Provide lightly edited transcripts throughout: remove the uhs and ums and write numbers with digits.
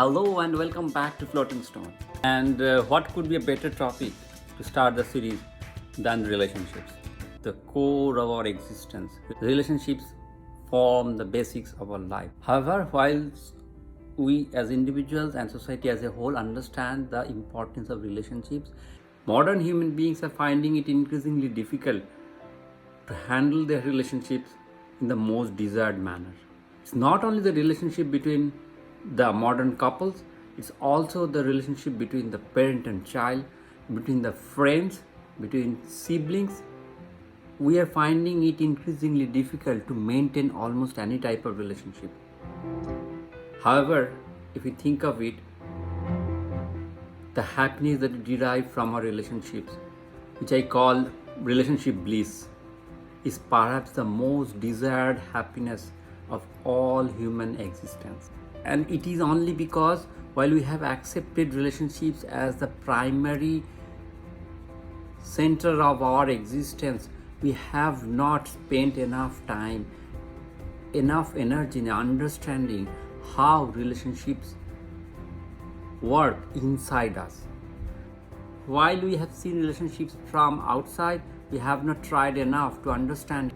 Hello and welcome back to Floating Stone. And what could be a better topic to start the series than relationships? The core of our existence. Relationships form the basics of our life. However, while we as individuals and society as a whole understand the importance of relationships, modern human beings are finding it increasingly difficult to handle their relationships in the most desired manner. It's not only the relationship between the modern couples, it's also the relationship between the parent and child, between the friends, between siblings. We are finding it increasingly difficult to maintain almost any type of relationship. However, if we think of it, the happiness that we derive from our relationships, which I call relationship bliss, is perhaps the most desired happiness of all human existence. And it is only because while we have accepted relationships as the primary center of our existence, we have not spent enough time, enough energy in understanding how relationships work inside us. While we have seen relationships from outside, we have not tried enough to understand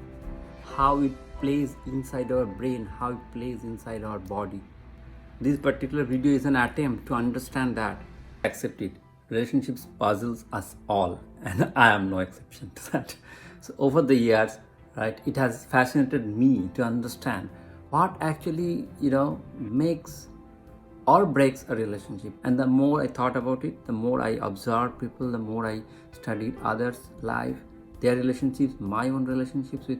how it plays inside our brain, how it plays inside our body. This particular video is an attempt to understand that. Accept it. Relationships puzzles us all, and I am no exception to that. So over the years, right, it has fascinated me to understand what actually, makes or breaks a relationship. And the more I thought about it, the more I observed people, the more I studied others' life, their relationships, my own relationships with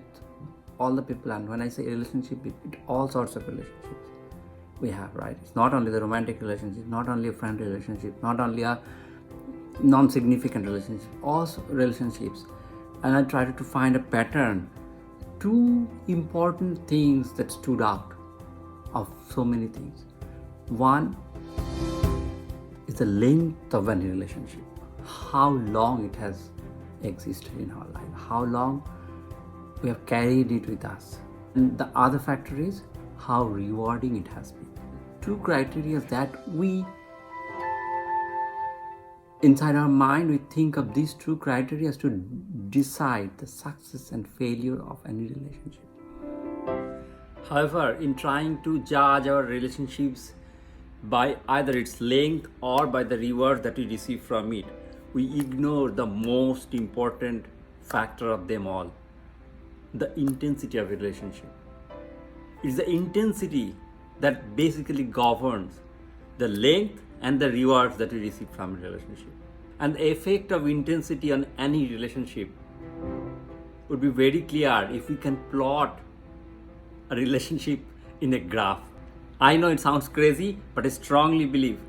all the people. And when I say relationship, it all sorts of relationships we have, right? It's not only the romantic relationship, not only a friend relationship, not only a non-significant relationship, also relationships. And I tried to find a pattern. Two important things that stood out of so many things. One is the length of any relationship, how long it has existed in our life, how long we have carried it with us. And the other factor is how rewarding it has been. Two criteria that we, inside our mind, we think of these two criteria to decide the success and failure of any relationship. However, in trying to judge our relationships by either its length or by the reward that we receive from it, we ignore the most important factor of them all, the intensity of a relationship. It's the intensity that basically governs the length and the rewards that we receive from a relationship. And the effect of intensity on any relationship would be very clear if we can plot a relationship in a graph. I know it sounds crazy, but I strongly believe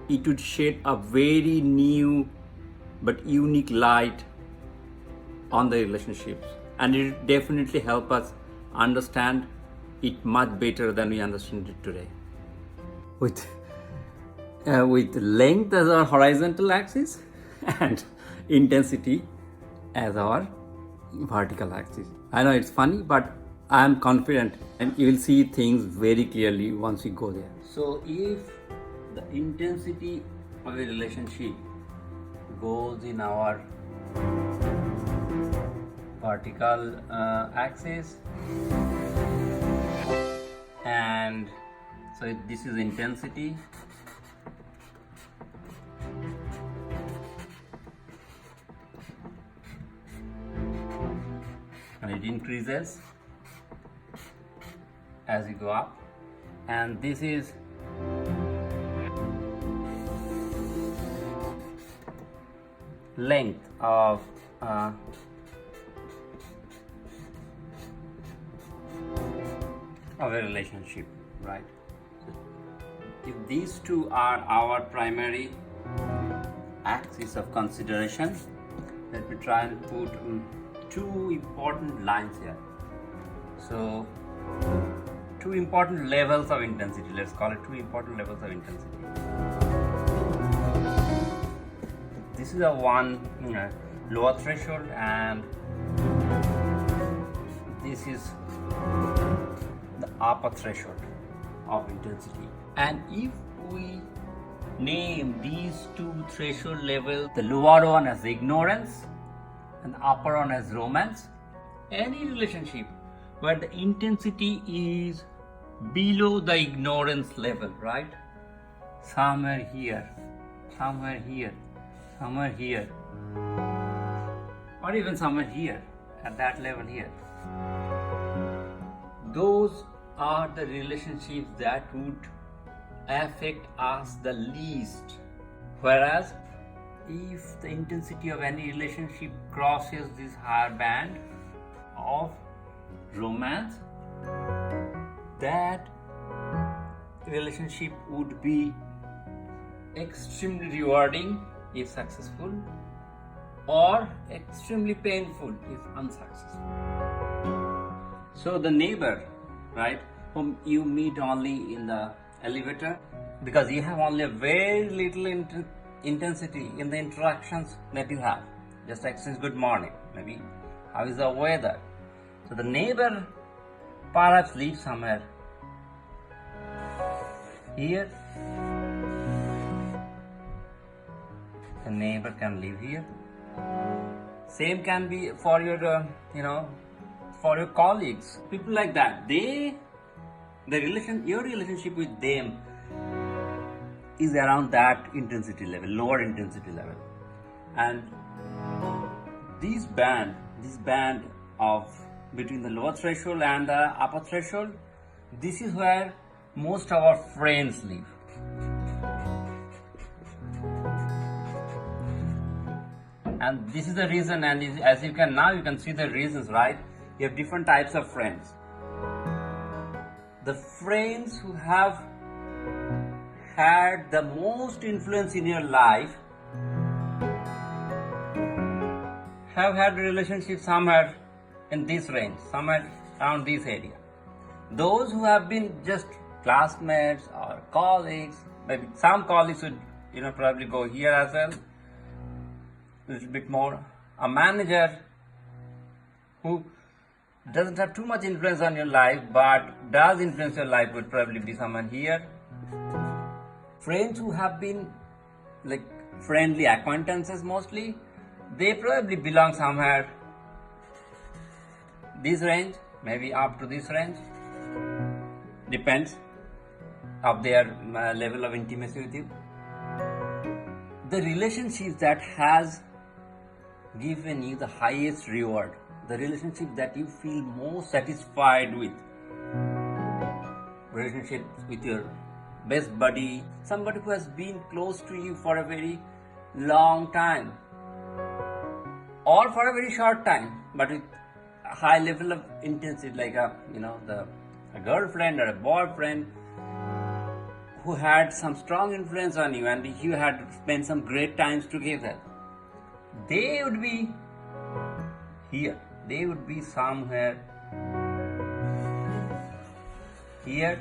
it would shed a very new but unique light on the relationships, and it would definitely help us understand it much better than we understand it today. With length as our horizontal axis and intensity as our vertical axis. I know it's funny, but I am confident and you will see things very clearly once we go there. So if the intensity of a relationship goes in our vertical axis, and so this is intensity, and it increases as you go up, and this is length of a relationship, right? If these two are our primary axis of consideration, let me try and put two important lines here. So two important levels of intensity, let's call it two important levels of intensity. This is a one lower threshold, and this is the upper threshold of intensity. And if we name these two threshold levels, the lower one as ignorance and the upper one as romance, any relationship where the intensity is below the ignorance level, right? Somewhere here, somewhere here, somewhere here, or even somewhere here, at that level here. Those are the relationships that would affect us the least. Whereas if the intensity of any relationship crosses this higher band of romance, that relationship would be extremely rewarding if successful, or extremely painful if unsuccessful. So the neighbor, right, whom you meet only in the elevator, because you have only a very little intensity in the interactions that you have. Just exchange good morning, maybe how is the weather. So the neighbor perhaps lives somewhere here. The neighbor can live here. Same can be for your, for your colleagues, people like that. Your relationship with them is around that intensity level, lower intensity level. And this band of between the lower threshold and the upper threshold, this is where most of our friends live. And this is the reason, and as you can see the reasons, right? You have different types of friends. The friends who have had the most influence in your life have had relationships somewhere in this range, somewhere around this area. Those who have been just classmates or colleagues, maybe some colleagues would probably go here as well, a little bit more. A manager who doesn't have too much influence on your life but does influence your life would probably be someone here. Friends who have been like friendly acquaintances mostly, they probably belong somewhere this range, maybe up to this range. Depends of their level of intimacy with you. The relationships that has given you the highest reward, the relationship that you feel most satisfied with, relationships with your best buddy, somebody who has been close to you for a very long time or for a very short time, but with a high level of intensity, like a girlfriend or a boyfriend who had some strong influence on you and you had spent some great times together. They would be here. They would be somewhere here,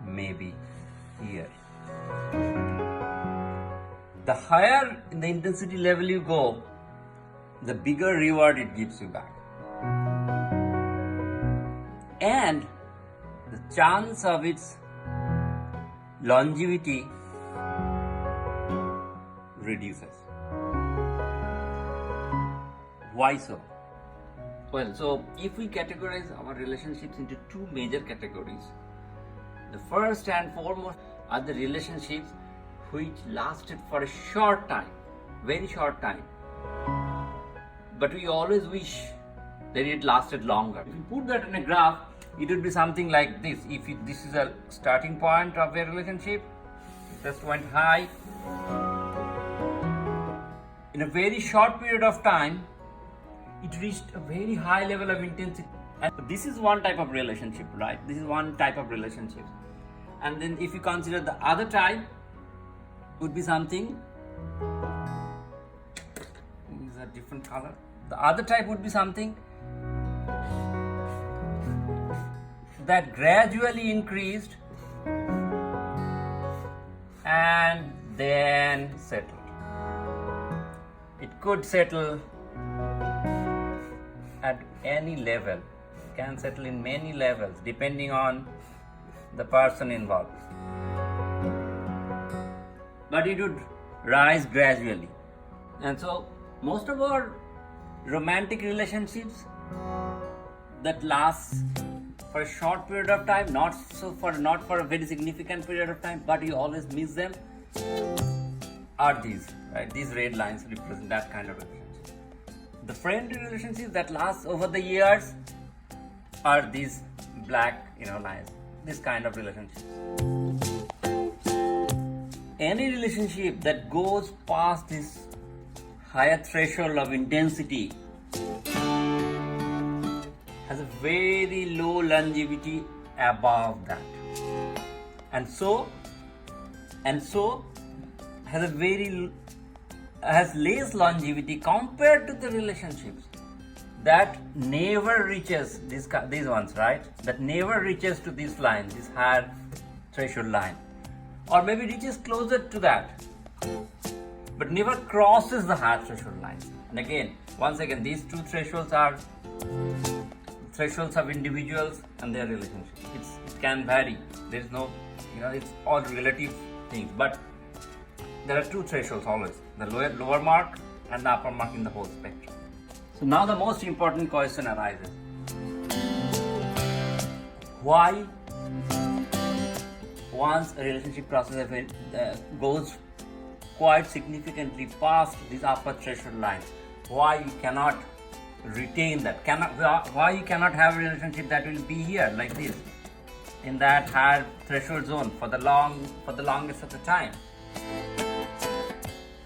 maybe here. The higher in the intensity level you go, the bigger reward it gives you back. And the chance of its longevity reduces. Why so? Well, so if we categorize our relationships into two major categories, the first and foremost are the relationships which lasted for a short time, very short time. But we always wish that it lasted longer. If you put that in a graph, it would be something like this. If this is a starting point of a relationship, it just went high. In a very short period of time, it reached a very high level of intensity. And this is one type of relationship, right? This is one type of relationship. And then if you consider the other type, would be something, these are different color. The other type would be something that gradually increased and then settled. It could settle at any level, it can settle in many levels depending on the person involved. but it would rise gradually. And so most of our romantic relationships that last for a short period of time, not for a very significant period of time, but you always miss them, are these, right? These red lines represent that kind of relationship. The friendly relationships that last over the years are these black, lines. This kind of relationship. Any relationship that goes past this higher threshold of intensity has a very low longevity above that, and so has less longevity compared to the relationships that never reaches these ones, right? That never reaches to this line, this higher threshold line, or maybe reaches closer to that, but never crosses the higher threshold lines. And again, once again, these two thresholds are thresholds of individuals and their relationships. It can vary. There is no, it's all relative things, but there are two thresholds always, the lower mark and the upper mark in the whole spectrum. So now the most important question arises. Why once a relationship process goes quite significantly past this upper threshold line, why you cannot retain that? Why you cannot have a relationship that will be here like this, in that higher threshold zone for the longest of the time?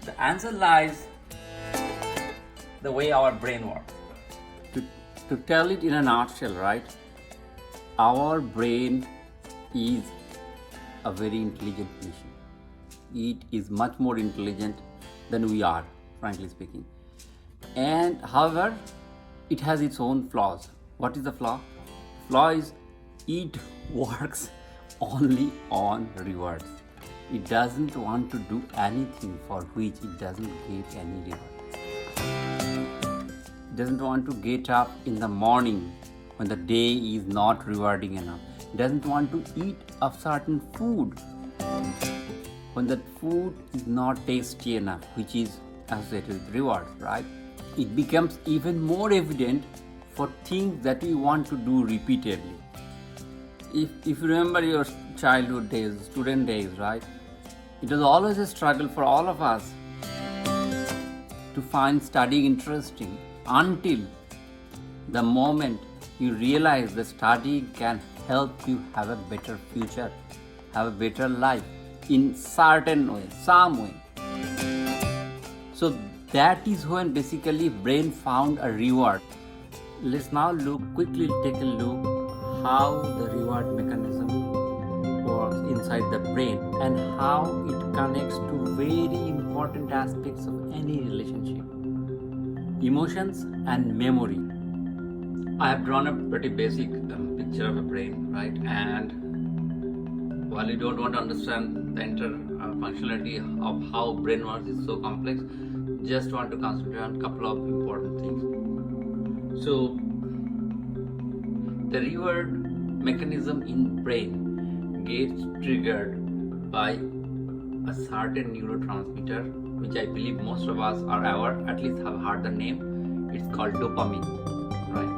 The answer lies the way our brain works. To tell it in a nutshell, right? Our brain is a very intelligent machine. It is much more intelligent than we are, frankly speaking. And however, it has its own flaws. What is the flaw? The flaw is it works only on rewards. It doesn't want to do anything for which it doesn't get any reward. It doesn't want to get up in the morning when the day is not rewarding enough. It doesn't want to eat a certain food when that food is not tasty enough, which is associated with rewards, right? It becomes even more evident for things that we want to do repeatedly. If you remember your childhood days, student days, right? It was always a struggle for all of us to find studying interesting until the moment you realize that studying can help you have a better future, have a better life in certain way, some way. So that is when basically brain found a reward. Let's now quickly take a look how the reward mechanism works inside the brain and how it connects to very important aspects of any relationship: emotions and memory. I have drawn a pretty basic picture of a brain, right? And while you don't want to understand the functionality of how brain works is so complex, just want to concentrate on a couple of important things. So the reward mechanism in brain gets triggered by a certain neurotransmitter, which I believe most of us are aware, at least have heard the name. It's called dopamine, right?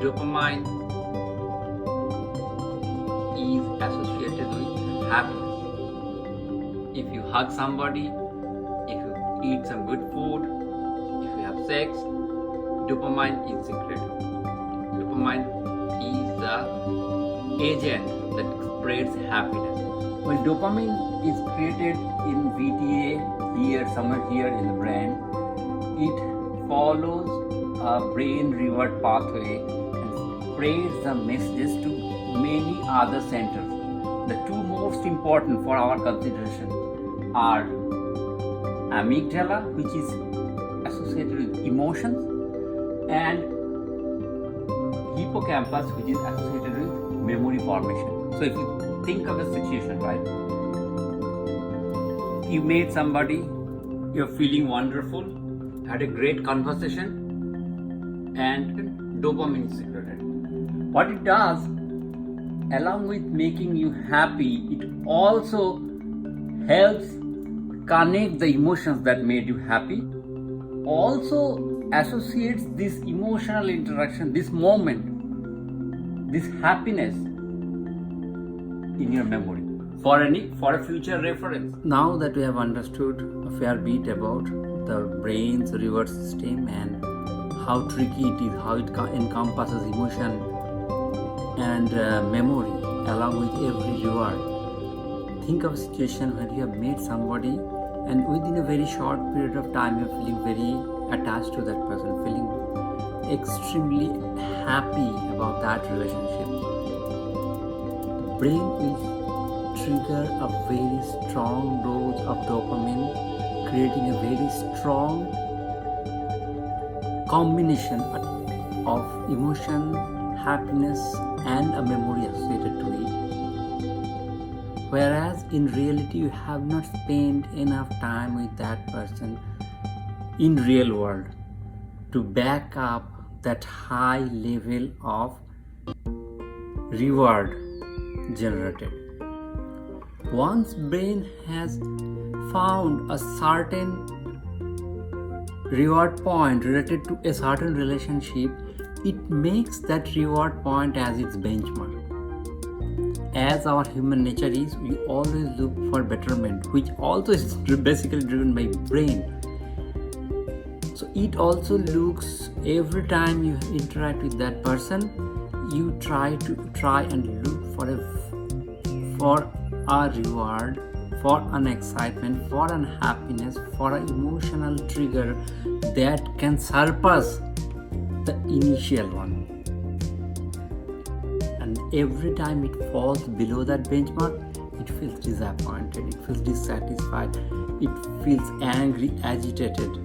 Dopamine is associated with happiness. If you hug somebody, if you eat some good food, if you have sex, dopamine is secreted. Dopamine is the agent that spreads happiness. When dopamine is created in VTA, somewhere here in the brain, it follows a brain reward pathway and spreads the messages to many other centers. The two most important for our consideration are amygdala, which is associated with emotions, and hippocampus, which is associated with memory formation. So if you think of a situation, right? You met somebody, you're feeling wonderful, had a great conversation, and dopamine is secreted. What it does, along with making you happy, it also helps connect the emotions that made you happy, also associates this emotional interaction, this moment, this happiness in your memory for a future reference. Now that we have understood a fair bit about the brain's reward system and how tricky it is, how it encompasses emotion and memory along with every reward. Think of a situation where you have met somebody and within a very short period of time you're feeling very attached to that person, feeling extremely happy about that relationship. The brain will trigger a very strong dose of dopamine, creating a very strong combination of emotion, happiness and a memory associated to it. Whereas in reality you have not spent enough time with that person in real world to back up that high level of reward generated. Once brain has found a certain reward point related to a certain relationship, it makes that reward point as its benchmark. As our human nature is, we always look for betterment, which also is basically driven by brain. So it also looks, every time you interact with that person, you try and look for a reward, for an excitement, for an happiness, for an emotional trigger that can surpass the initial one. And every time it falls below that benchmark, it feels disappointed, it feels dissatisfied, it feels angry, agitated.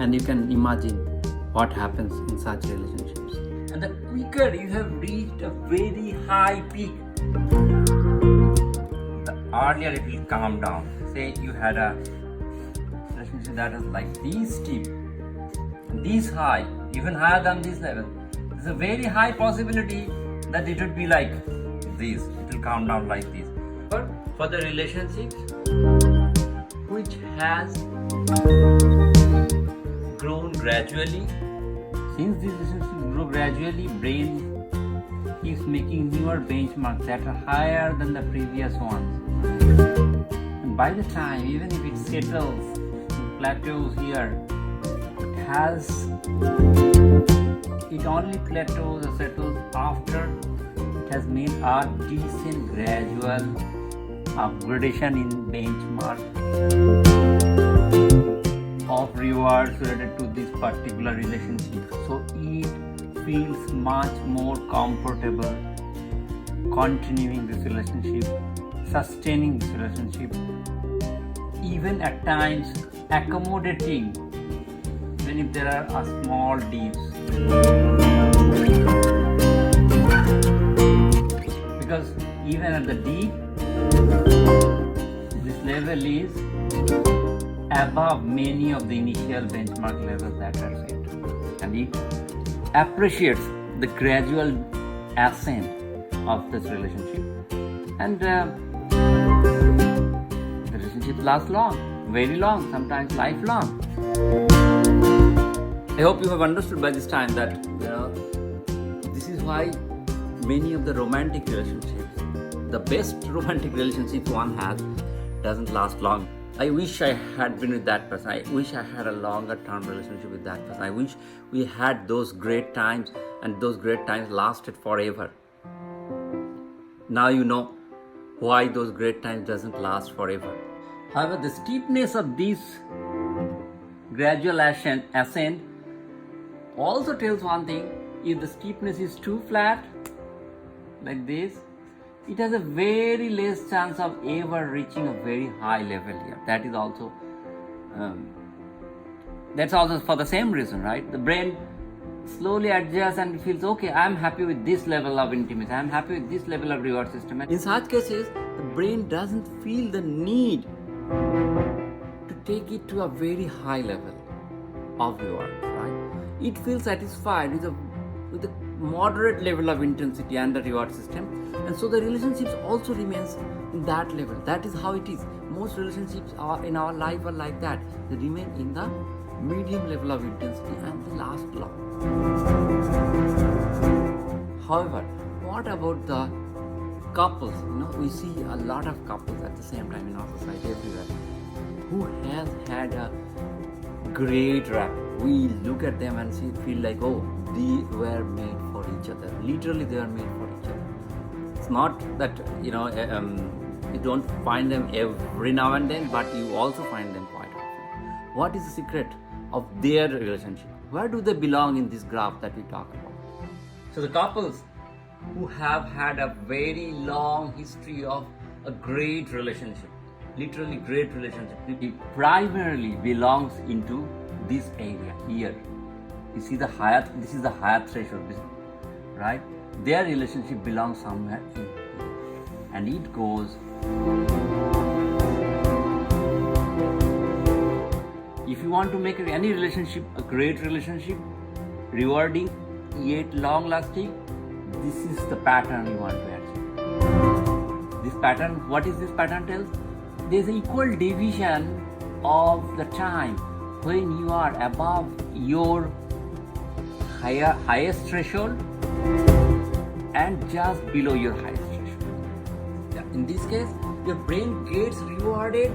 And you can imagine what happens in such relationships. And the quicker you have reached a very high peak, the earlier it will calm down. Say you had a relationship that is like this steep, this high, even higher than this level. There's a very high possibility that it would be like this. It will calm down like this. But for the relationships which has grown gradually, since these relationships grow gradually, brain keeps making newer benchmarks that are higher than the previous ones. And by the time, even if it settles, plateaus here, it only plateaus or settles after it has made a decent gradual upgradation in benchmark of rewards related to this particular relationship. So it feels much more comfortable continuing this relationship, sustaining this relationship, even at times accommodating even if there are small dips. Because even at the deep, this level is above many of the initial benchmark levels that are set, and it appreciates the gradual ascent of this relationship, and the relationship lasts long, very long, sometimes lifelong. I hope you have understood by this time that this is why many of the romantic relationships, the best romantic relationships one has, doesn't last long. I wish I had been with that person. I wish I had a longer term relationship with that person. I wish we had those great times and those great times lasted forever. Now you know why those great times doesn't last forever. However, the steepness of this gradual ascent also tells one thing: if the steepness is too flat, like this, it has a very less chance of ever reaching a very high level here. That is also, that's also for the same reason, right? The brain slowly adjusts and feels, okay, I'm happy with this level of intimacy, I'm happy with this level of reward system. And in such cases, the brain doesn't feel the need to take it to a very high level of reward, right? It feels satisfied with the moderate level of intensity and the reward system, and so the relationships also remains in that level. That is how it is. Most relationships are in our life are like that. They remain in the medium level of intensity and they last long. However, what about the couples? We see a lot of couples at the same time in our society everywhere who has had a great rap. We look at them and feel like, oh, they were made for each other. Literally, they are made for each other. It's not that you don't find them every now and then, but you also find them quite often. What is the secret of their relationship? Where do they belong in this graph that we talk about? So the couples who have had a very long history of a great relationship, literally great relationship, it primarily belongs into this area here. You see this is the higher threshold, right? Their relationship belongs somewhere in here. And it goes, if you want to make any relationship a great relationship, rewarding yet long lasting, this is the pattern you want to achieve. This pattern, what is this pattern tells? There is an equal division of the time when you are above your highest threshold and just below your highest threshold. In this case, your brain gets rewarded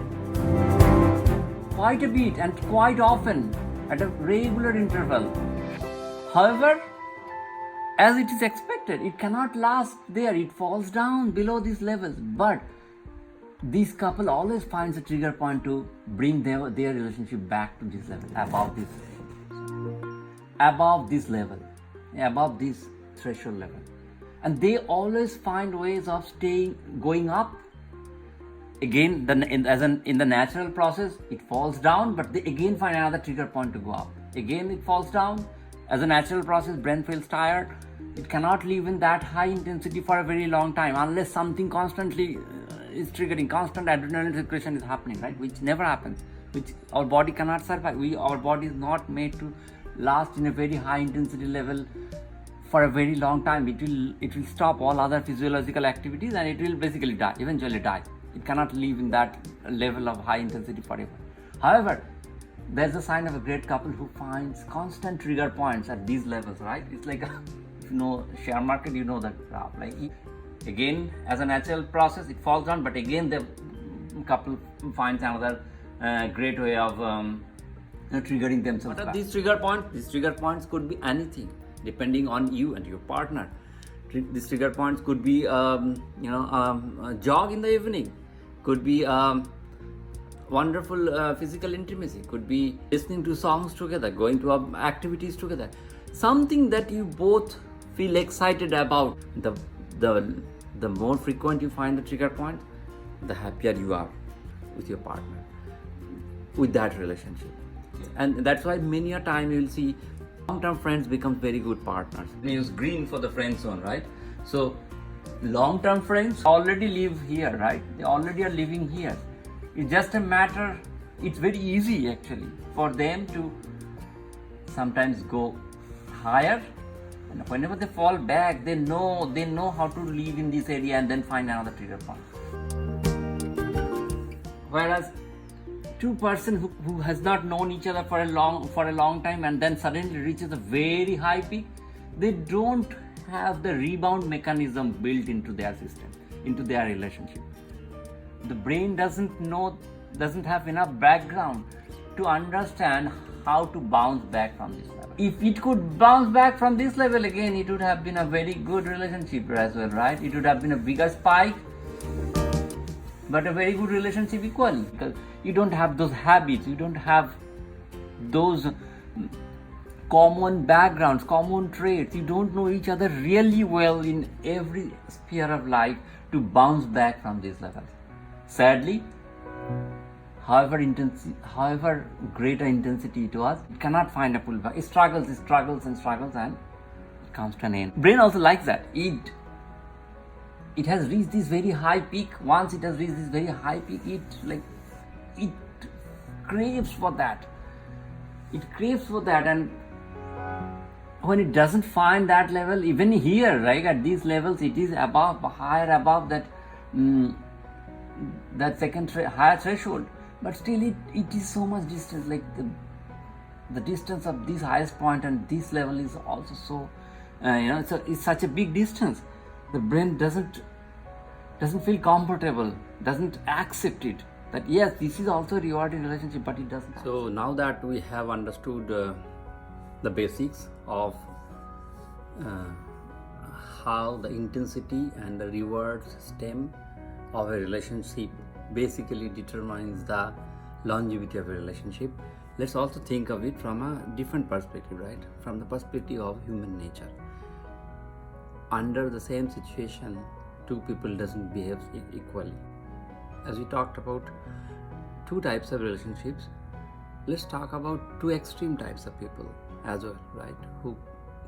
quite a bit and quite often at a regular interval. However, as it is expected, it cannot last there. It falls down below these levels. But this couple always finds a trigger point to bring their relationship back to this level, above this threshold level. And they always find ways of going up. Again, in the natural process, it falls down, but they again find another trigger point to go up. Again, it falls down. As a natural process, brain feels tired. It cannot live in that high intensity for a very long time unless something constantly is triggering, constant adrenaline secretion is happening, right? Which never happens, which our body cannot survive. Our body is not made to last in a very high intensity level for a very long time. It will stop all other physiological activities and it will basically eventually die. It cannot live in that level of high intensity forever. However, there's a sign of a great couple who finds constant trigger points at these levels, right? It's like, if you know share market, you know that graph. Like again, as a natural process, it falls down, but again the couple finds another great way of triggering themselves. What are these trigger points? These trigger points could be anything, depending on you and your partner. These trigger points could be, a jog in the evening, could be wonderful physical intimacy, could be listening to songs together, going to activities together, something that you both feel excited about. The more frequent you find the trigger point, the happier you are with your partner, with that relationship. And that's why many a time you will see long-term friends become very good partners. We use green for the friend zone, right? So long-term friends already live here, right? They already are living here. It's just a matter, it's very easy actually for them to sometimes go higher, and whenever they fall back, they know how to live in this area and then find another trigger point. Whereas person who has not known each other for a long time and then suddenly reaches a very high peak, they don't have the rebound mechanism built into their system, into their relationship. The brain doesn't have enough background to understand how to bounce back from this level. If it could bounce back from this level again, it would have been a very good relationship as well, right? It would have been a bigger spike, but a very good relationship equally, because you don't have those habits, you don't have those common backgrounds, common traits, you don't know each other really well in every sphere of life to bounce back from these levels. Sadly, however greater intensity it was, it cannot find a pullback. It struggles and struggles and it comes to an end. Brain also likes that. It has reached this very high peak. Once it has reached this very high peak, it craves for that. And when it doesn't find that level, even here, right, at these levels, it is above, higher above that that second higher threshold, but still it is so much distance. Like the distance of this highest point and this level is also so it's such a big distance. The brain doesn't feel comfortable, doesn't accept it, that yes, this is also a rewarding relationship, but it doesn't. So now that we have understood the basics of how the intensity and the reward system of a relationship basically determines the longevity of a relationship, let's also think of it from a different perspective, right? From the perspective of human nature. Under the same situation, two people doesn't behave equally. As we talked about two types of relationships, let's talk about two extreme types of people as well, right? Who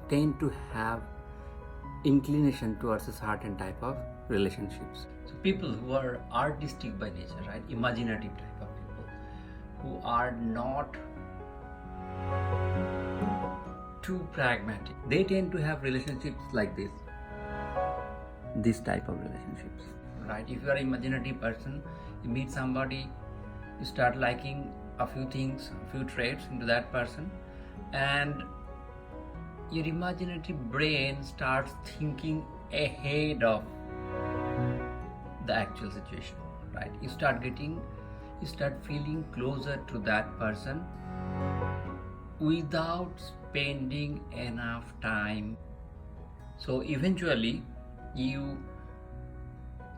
tend to have inclination towards a certain type of relationships. So people who are artistic by nature, right? Imaginative type of people who are not too pragmatic. They tend to have relationships like this type of relationships, right? If you are an imaginative person, you meet somebody, you start liking a few things, a few traits into that person, and your imaginative brain starts thinking ahead of the actual situation, right? You start feeling closer to that person without spending enough time. So eventually you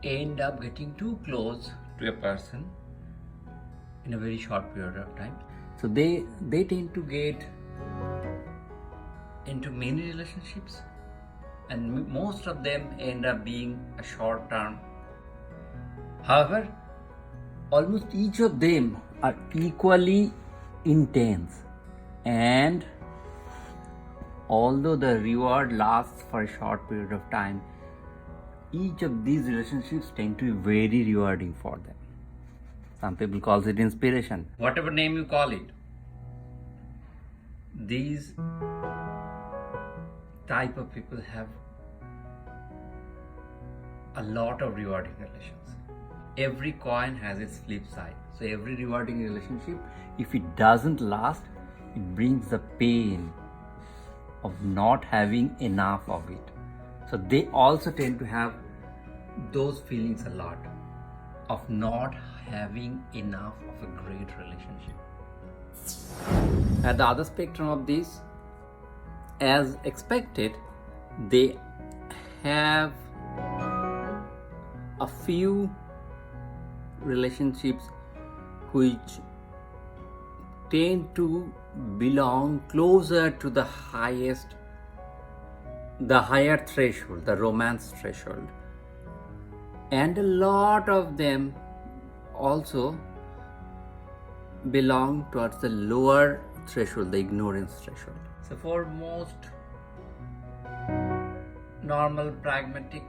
end up getting too close to a person in a very short period of time. So they tend to get into many relationships, and most of them end up being a short term. However, almost each of them are equally intense, and although the reward lasts for a short period of time, each of these relationships tend to be very rewarding for them. Some people call it inspiration. Whatever name you call it, these type of people have a lot of rewarding relations. Every coin has its flip side. So every rewarding relationship, if it doesn't last, it brings the pain of not having enough of it. So they also tend to have those feelings a lot of not having enough of a great relationship. At the other spectrum of this, as expected, they have a few relationships which tend to belong closer to the higher threshold, the romance threshold, and a lot of them also belong towards the lower threshold, the ignorance threshold. So for most normal pragmatic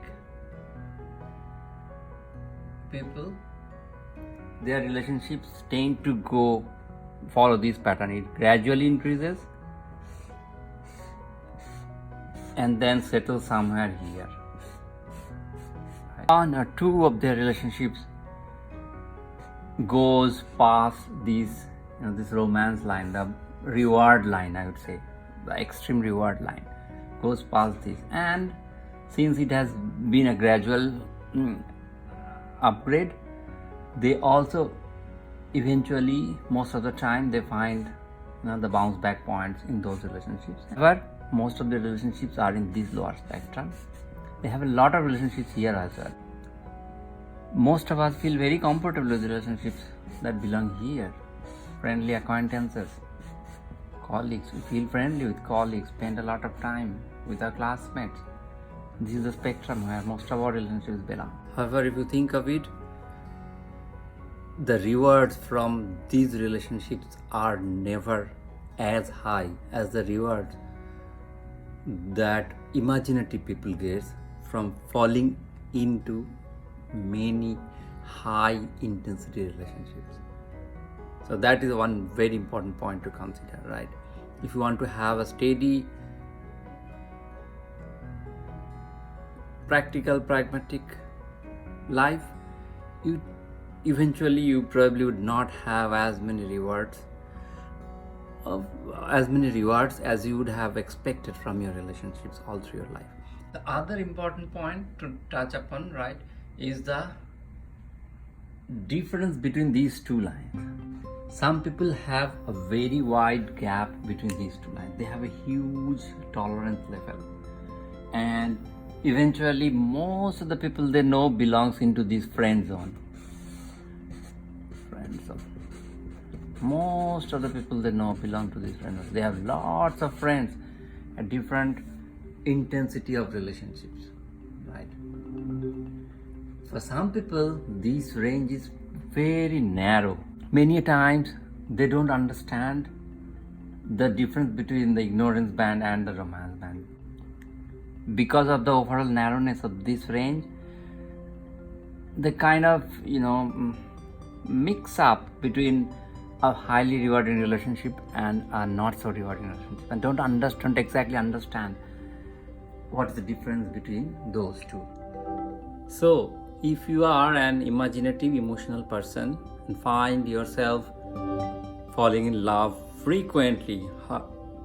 people, their relationships tend to follow this pattern. It gradually increases and then settles somewhere here. One or two of their relationships goes past this romance line, the reward line, I would say, the extreme reward line goes past this, and since it has been a gradual upgrade, they also eventually, most of the time, they find the bounce back points in those relationships. However, most of the relationships are in this lower spectrum. They have a lot of relationships here as well. Most of us feel very comfortable with relationships that belong here. Friendly acquaintances, colleagues. We feel friendly with colleagues, spend a lot of time with our classmates. This is the spectrum where most of our relationships belong. However, if you think of it, the rewards from these relationships are never as high as the rewards that imaginative people get from falling into many high intensity relationships. So that is one very important point to consider, right? If you want to have a steady practical, pragmatic life, you probably would not have as many rewards as you would have expected from your relationships all through your life. The other important point to touch upon, right, is the difference between these two lines. Some people have a very wide gap between these two lines. They have a huge tolerance level, and eventually most of the people they know belongs into this friend zone. Most of the people they know belong to this friend zone. They have lots of friends at different intensity of relationships, right? For some people, this range is very narrow. Many times they don't understand the difference between the ignorance band and the romance band. Because of the overall narrowness of this range, they kind of, mix up between a highly rewarding relationship and a not so rewarding relationship, and don't exactly understand what is the difference between those two. So, if you are an imaginative, emotional person and find yourself falling in love frequently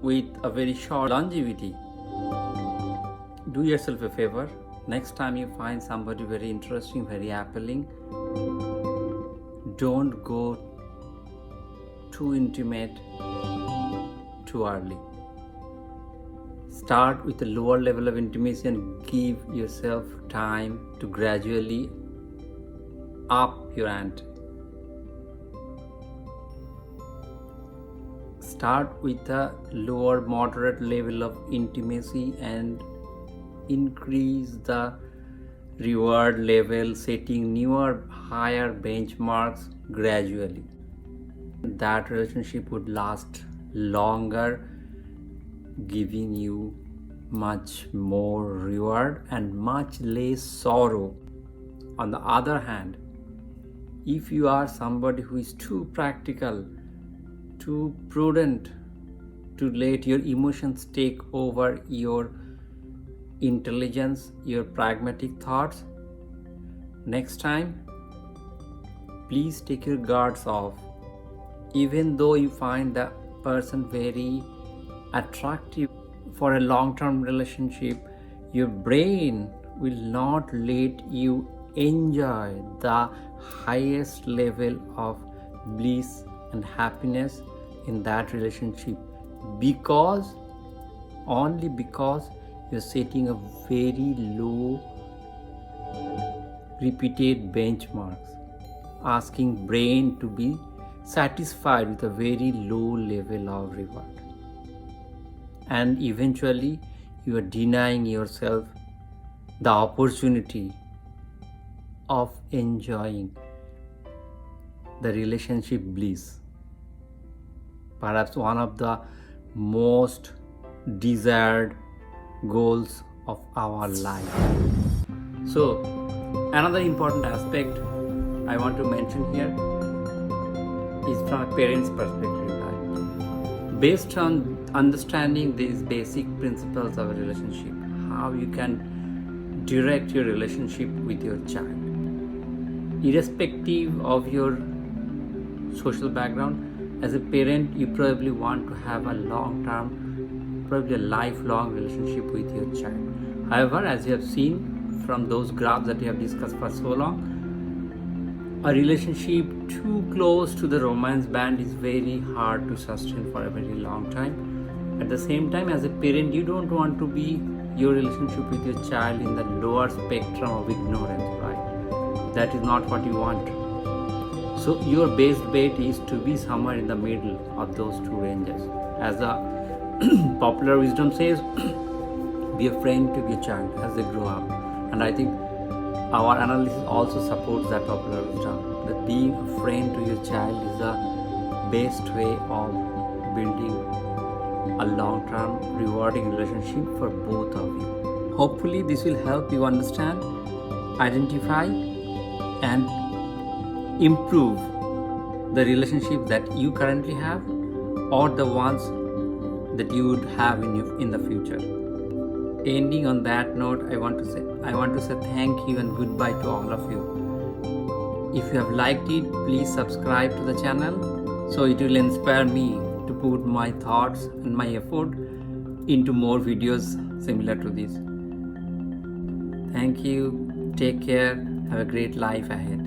with a very short longevity, do yourself a favor. Next time you find somebody very interesting, very appealing, don't go too intimate too early. Start with a lower level of intimacy and give yourself time to gradually up your ante. Start with a lower, moderate level of intimacy and increase the reward level, setting newer, higher benchmarks gradually. That relationship would last longer, giving you much more reward and much less sorrow. On the other hand, if you are somebody who is too practical, too prudent to let your emotions take over your intelligence, your pragmatic thoughts, next time, please take your guards off. Even though you find the person very attractive for a long-term relationship, your brain will not let you enjoy the highest level of bliss and happiness in that relationship only because you're setting a very low repeated benchmarks, asking brain to be satisfied with a very low level of reward. And eventually you are denying yourself the opportunity of enjoying the relationship bliss, perhaps one of the most desired goals of our life. So, another important aspect I want to mention here is from a parent's perspective. Right? Based on understanding these basic principles of a relationship, how you can direct your relationship with your child, irrespective of your social background, as a parent, you probably want to have a long-term, probably a lifelong relationship with your child. However, as you have seen from those graphs that we have discussed for so long, a relationship too close to the romance band is very hard to sustain for a very long time. At the same time, as a parent, you don't want to be your relationship with your child in the lower spectrum of ignorance, right? That is not what you want. So your best bet is to be somewhere in the middle of those two ranges. As the popular wisdom says, be a friend to your child as they grow up. And I think our analysis also supports that popular wisdom, that being a friend to your child is the best way of building a long-term rewarding relationship for both of you. Hopefully this will help you understand, identify and improve the relationship that you currently have or the ones that you would have in the future. ending on that note, I want to say thank you and goodbye to all of you. If you have liked it, please subscribe to the channel so it will inspire me to put my thoughts and my effort into more videos similar to this. Thank you. Take care. Have a great life ahead.